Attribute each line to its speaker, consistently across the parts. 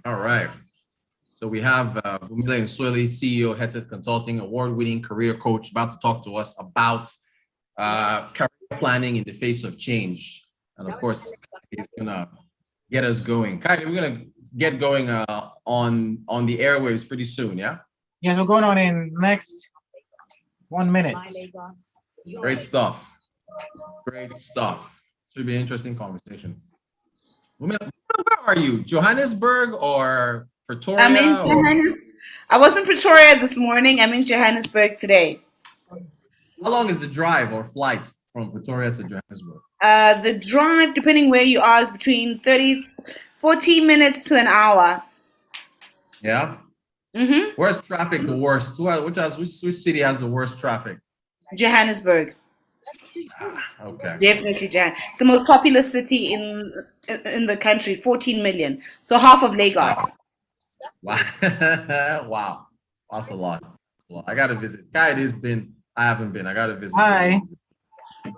Speaker 1: All right. So we have Vumile Msweli, CEO, Hesed Consulting, award-winning career coach, about to talk to us about career planning in the face of change. And of course, he's gonna get us going. Kai, we're gonna get going on the airwaves pretty soon, yeah?
Speaker 2: Yes, we're going on in next 1 minute.
Speaker 1: Great stuff. Great stuff. Should be an interesting conversation. Where are you? Johannesburg or Pretoria?
Speaker 3: I'm in Johannesburg. I was in Pretoria this morning. I'm in Johannesburg today.
Speaker 1: How long is the drive or flight from Pretoria to Johannesburg?
Speaker 3: The drive, depending where you are, is between 40 minutes to an hour.
Speaker 1: Yeah?
Speaker 3: Mm-hmm.
Speaker 1: Where's traffic the worst? Which city has the worst traffic?
Speaker 3: Johannesburg.
Speaker 1: Okay.
Speaker 3: Definitely Johannesburg. It's the most populous city in the country, 14 million. So half of Lagos.
Speaker 1: Wow. Wow. That's a lot. Well, I gotta visit. I haven't been. I gotta visit.
Speaker 2: Hi.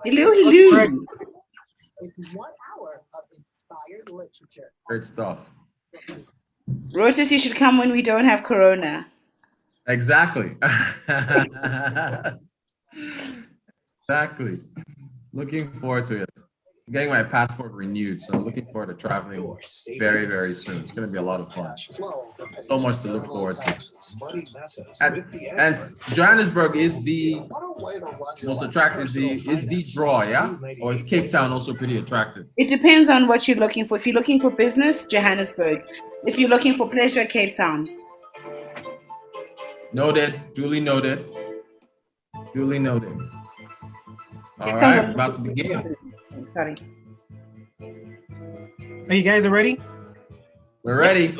Speaker 3: Hello, hello.
Speaker 4: It's 1 hour of inspired literature.
Speaker 1: Great stuff.
Speaker 3: Rotus, you should come when we don't have corona.
Speaker 1: Exactly. Exactly. Looking forward to it. I'm getting my passport renewed, so I'm looking forward to traveling very, very soon. It's going to be a lot of fun. So much to look forward to. And Johannesburg is the most attractive, is the draw, yeah? Or is Cape Town also pretty attractive?
Speaker 3: It depends on what you're looking for. If you're looking for business, Johannesburg. If you're looking for pleasure, Cape Town.
Speaker 1: Noted. Duly noted. Duly noted. All right, about to begin.
Speaker 3: I'm sorry.
Speaker 2: Are you guys ready?
Speaker 1: We're ready.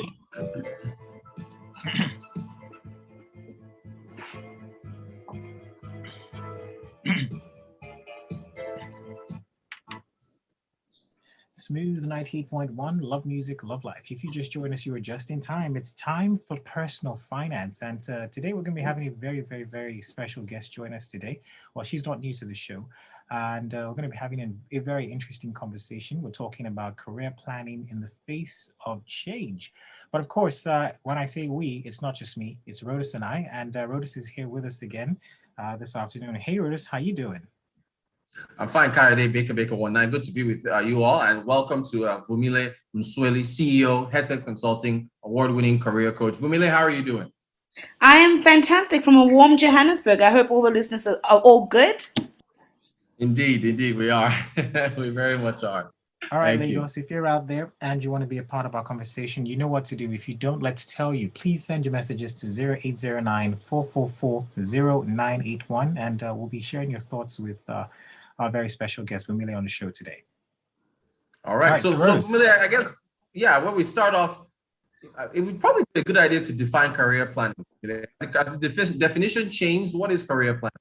Speaker 2: Smooth 98.1, love music, love life. If you just joined us, you were just in time. It's time for personal finance. And today we're going to be having a very, very, very special guest join us today. Well, she's not new to the show. And we're going to be having a very interesting conversation. We're talking about career planning in the face of change. But of course, when I say we, it's not just me, it's Rotus and I. And Rotus is here with us again this afternoon. Hey, Rotus, how you doing?
Speaker 1: I'm fine, Kayode Baker 19. Good to be with you all, and welcome to Vumile Msweli, CEO, Hesed Consulting, award-winning career coach. Vumile, how are you doing?
Speaker 3: I am fantastic from a warm Johannesburg. I hope all the listeners are all good.
Speaker 1: Indeed, we are. We very much are.
Speaker 2: All right, Lagos, if you're out there and you want to be a part of our conversation, you know what to do. If you don't, let's tell you. Please send your messages to 0809-444-0981, and we'll be sharing your thoughts with our very special guest, Vumile, on the show today.
Speaker 1: All right. So Vumile, I guess, when we start off, it would probably be a good idea to define career planning. As the definition changed, what is career planning?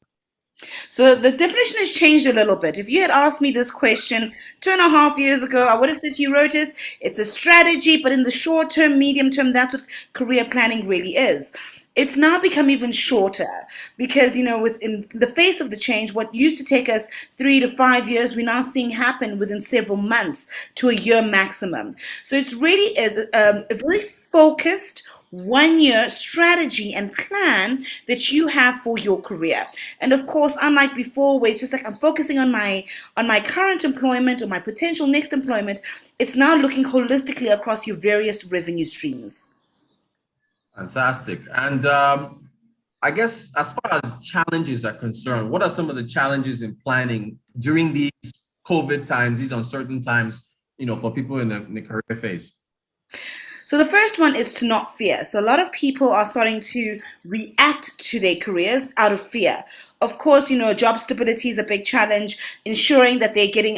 Speaker 3: So the definition has changed a little bit. If you had asked me this question 2.5 years ago, I would have said to you, Rotus, it's a strategy, but in the short term, medium term, that's what career planning really is. It's now become even shorter because, within the face of the change, what used to take us 3 to 5 years, we're now seeing happen within several months to a year maximum. So it really is a very focused 1-year strategy and plan that you have for your career. And of course, unlike before, where it's just like I'm focusing on my current employment or my potential next employment, it's now looking holistically across your various revenue streams.
Speaker 1: Fantastic. And I guess as far as challenges are concerned, what are some of the challenges in planning during these COVID times, these uncertain times, for people in the career phase?
Speaker 3: So the first one is to not fear. So a lot of people are starting to react to their careers out of fear. Of course, job stability is a big challenge. Ensuring that they're getting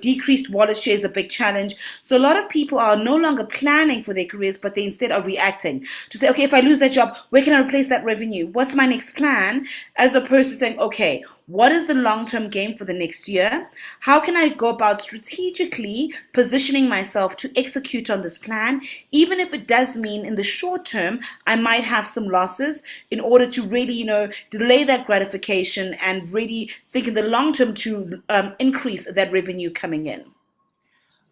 Speaker 3: decreased wallet share is a big challenge. So a lot of people are no longer planning for their careers, but they instead are reacting to say, okay, if I lose that job, where can I replace that revenue? What's my next plan? As opposed to saying, okay, what is the long-term game for the next year? How can I go about strategically positioning myself to execute on this plan, even if it does mean in the short term, I might have some losses in order to really, delay that gratification and really think in the long term to increase that revenue coming in.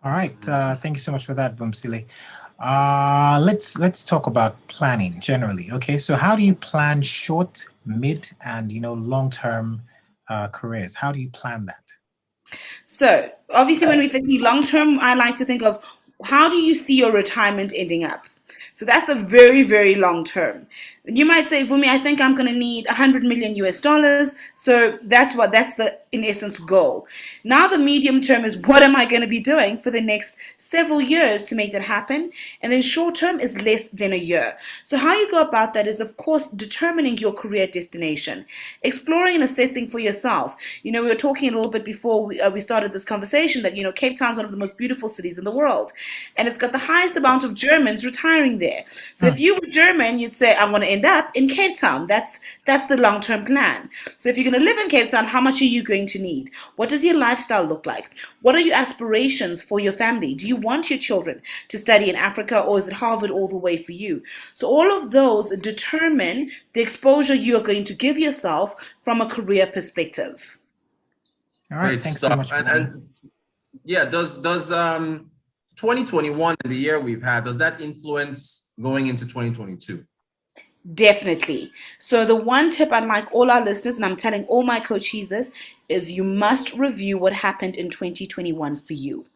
Speaker 2: All right. Thank you so much for that, Vumile. Let's talk about planning generally. Okay, so how do you plan short, mid, and long-term careers? How do you plan that?
Speaker 3: So, obviously, when we think long term, I like to think of how do you see your retirement ending up? So that's a very, very long term. You might say, Vumi, I think I'm going to need 100 million US dollars. So that's the, in essence, goal. Now, the medium term is what am I going to be doing for the next several years to make that happen? And then short term is less than a year. So, how you go about that is, of course, determining your career destination, exploring and assessing for yourself. We were talking a little bit before we started this conversation that, Cape Town is one of the most beautiful cities in the world. And it's got the highest amount of Germans retiring there. So, if you were German, you'd say, I want to end up in Cape Town. That's the long-term plan. So if you're going to live in Cape Town, how much are you going to need? What does your lifestyle look like? What are your aspirations for your family? Do you want your children to study in Africa, or is it Harvard all the way for you? So all of those determine the exposure you are going to give yourself from a career perspective.
Speaker 2: All right,
Speaker 1: Great
Speaker 2: thanks
Speaker 1: stuff.
Speaker 2: so much.
Speaker 1: And yeah, does 2021 and the year we've had, does that influence going into 2022?
Speaker 3: Definitely. So the one tip I'd like all our listeners, and I'm telling all my coaches this, is you must review what happened in 2021 for you.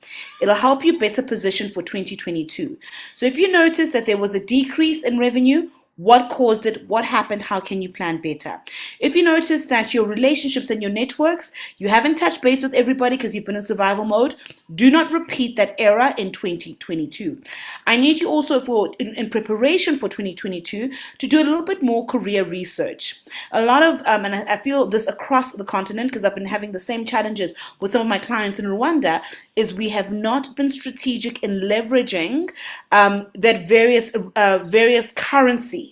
Speaker 3: It'll help you better position for 2022. So if you notice that there was a decrease in revenue, what caused it? What happened? How can you plan better? If you notice that your relationships and your networks, you haven't touched base with everybody because you've been in survival mode, do not repeat that error in 2022. I need you also in preparation for 2022 to do a little bit more career research. A lot of, and I feel this across the continent because I've been having the same challenges with some of my clients in Rwanda, is we have not been strategic in leveraging that various currencies.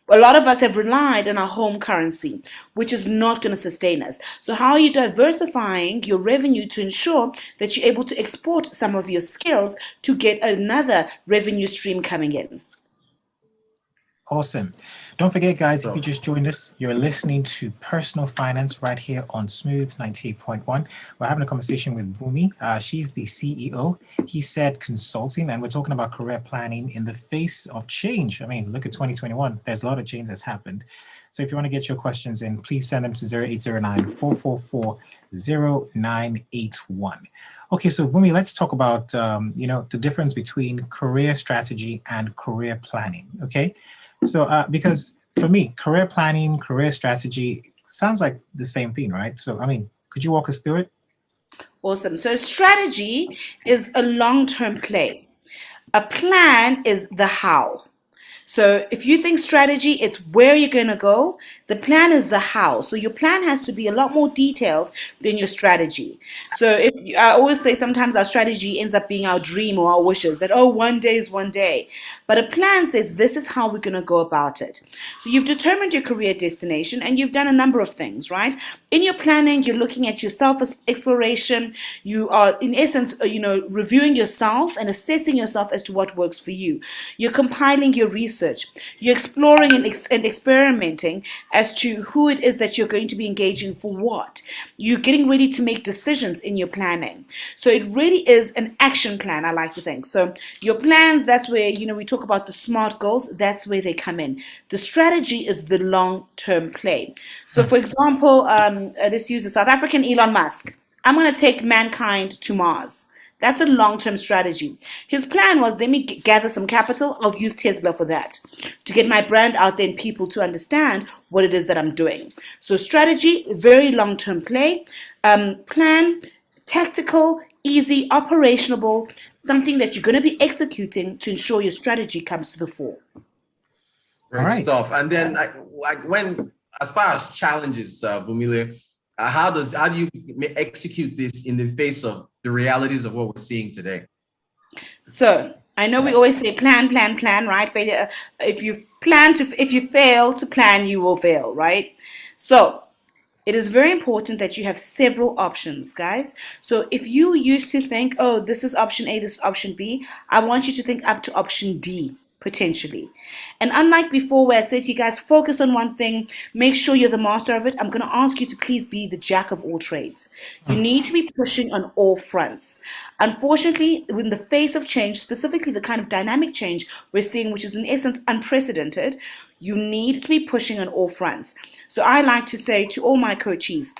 Speaker 3: A lot of us have relied on our home currency, which is not going to sustain us. So how are you diversifying your revenue to ensure that you're able to export some of your skills to get another revenue stream coming in?
Speaker 2: Awesome. Don't forget, guys, if you just joined us, you're listening to Personal Finance right here on Smooth 98.1. We're having a conversation with Vumi. She's the CEO, Hesed Consulting, and we're talking about career planning in the face of change. I mean, look at 2021. There's a lot of change that's happened. So if you want to get your questions in, please send them to 0809-444-0981. Okay, so Vumi, let's talk about the difference between career strategy and career planning. Okay. So, because for me, career planning, career strategy sounds like the same thing, right? So, I mean, could you walk us through it?
Speaker 3: Awesome. So strategy is a long-term play. A plan is the how. So if you think strategy, it's where you're going to go. The plan is the how. So your plan has to be a lot more detailed than your strategy. So I always say sometimes our strategy ends up being our dream or our wishes that, oh, one day is one day. But a plan says this is how we're going to go about it. So you've determined your career destination and you've done a number of things, right? In your planning, you're looking at your self-exploration. You are, in essence, reviewing yourself and assessing yourself as to what works for you. You're compiling your research. You're exploring and experimenting as to who it is that you're going to be engaging for what. You're getting ready to make decisions in your planning. So it really is an action plan, I like to think. So your plans, that's where, we talk about the SMART goals, that's where they come in. The strategy is the long-term play. So for example, let's use the South African Elon Musk. I'm going to take mankind to Mars. That's a long-term strategy. His plan was, let me gather some capital. I'll use Tesla for that to get my brand out there and people to understand what it is that I'm doing. So strategy, very long-term play. Plan, tactical, easy, operational, something that you're going to be executing to ensure your strategy comes to the fore.
Speaker 1: Great stuff. And then when, as far as challenges, Vumile, how do you execute this in the face of the realities of what we're seeing today?
Speaker 3: So I know we always say plan, right? Failure. If you fail to plan, you will fail, right? So it is very important that you have several options, guys. So if you used to think, oh, this is option A, this is option B, I want you to think up to option D. potentially. And unlike before, where I said to you guys, focus on one thing, make sure you're the master of it, I'm going to ask you to please be the jack of all trades. You need to be pushing on all fronts. Unfortunately, in the face of change, specifically the kind of dynamic change we're seeing, which is in essence unprecedented, you need to be pushing on all fronts. So I like to say to all my coachees,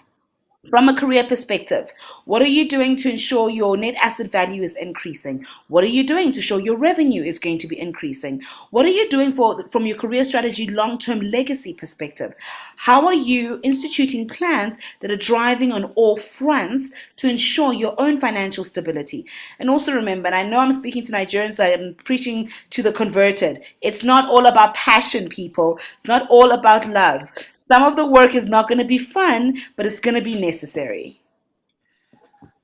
Speaker 3: from a career perspective, what are you doing to ensure your net asset value is increasing? What are you doing to show your revenue is going to be increasing? What are you doing from your career strategy long-term legacy perspective? How are you instituting plans that are driving on all fronts to ensure your own financial stability? And also remember, and I know I'm speaking to Nigerians, so I'm preaching to the converted. It's not all about passion, people. It's not all about love. Some of the work is not going to be fun, but it's going to be necessary.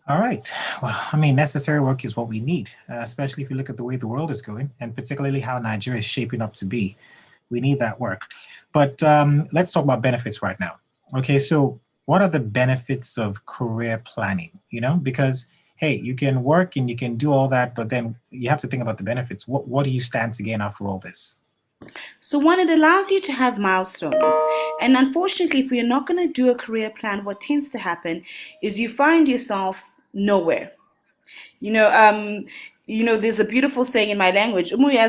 Speaker 2: All right. Well, I mean, necessary work is what we need, especially if you look at the way the world is going, and particularly how Nigeria is shaping up to be. We need that work. But let's talk about benefits right now. Okay, so what are the benefits of career planning? You know, because, hey, you can work and you can do all that, but then you have to think about the benefits. What do you stand to gain after all this?
Speaker 3: So one, it allows you to have milestones. And unfortunately, if you're not going to do a career plan, what tends to happen is you find yourself nowhere. You know, there's a beautiful saying in my language. If you don't know where you're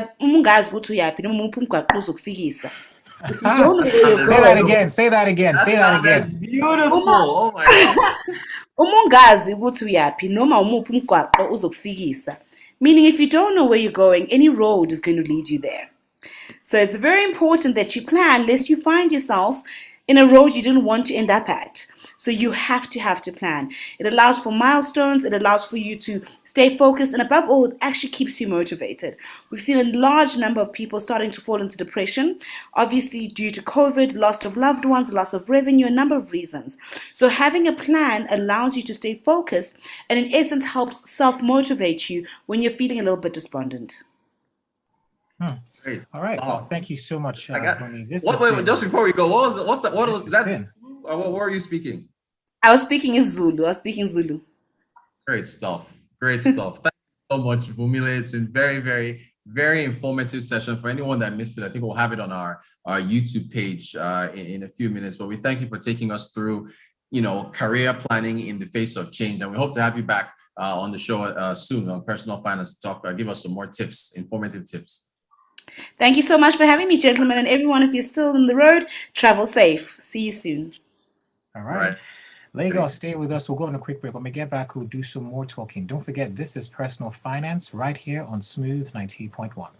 Speaker 2: Say that
Speaker 3: going,
Speaker 2: again. Say that again. Say that again.
Speaker 1: Beautiful. Oh my God.
Speaker 3: umungazi ukuthi uyaphi noma umuphi umgwaqo uzokufikisa. Meaning, if you don't know where you're going, any road is going to lead you there. So it's very important that you plan lest you find yourself in a road you didn't want to end up at. So you have to plan. It allows for milestones. It allows for you to stay focused. And above all, it actually keeps you motivated. We've seen a large number of people starting to fall into depression, obviously due to COVID, loss of loved ones, loss of revenue, a number of reasons. So having a plan allows you to stay focused and in essence helps self-motivate you when you're feeling a little bit despondent.
Speaker 1: Great.
Speaker 2: All right. Well, thank you so much for me.
Speaker 1: Wait, just before we go, what was that? What were you speaking?
Speaker 3: I was speaking in Zulu. I was speaking Zulu.
Speaker 1: Great stuff. Great stuff. Thank you so much, Vumile. It's been very, very, very informative session. For anyone that missed it, I think we'll have it on our YouTube page in a few minutes. But we thank you for taking us through, you know, career planning in the face of change. And we hope to have you back on the show soon on Personal Finance to talk. Give us some more tips, informative tips.
Speaker 3: Thank you so much for having me, gentlemen. And everyone, if you're still on the road, travel safe. See you soon.
Speaker 2: All right. Lego, stay with us. We'll go on a quick break. When we get back, we'll do some more talking. Don't forget, this is Personal Finance right here on Smooth 90.1.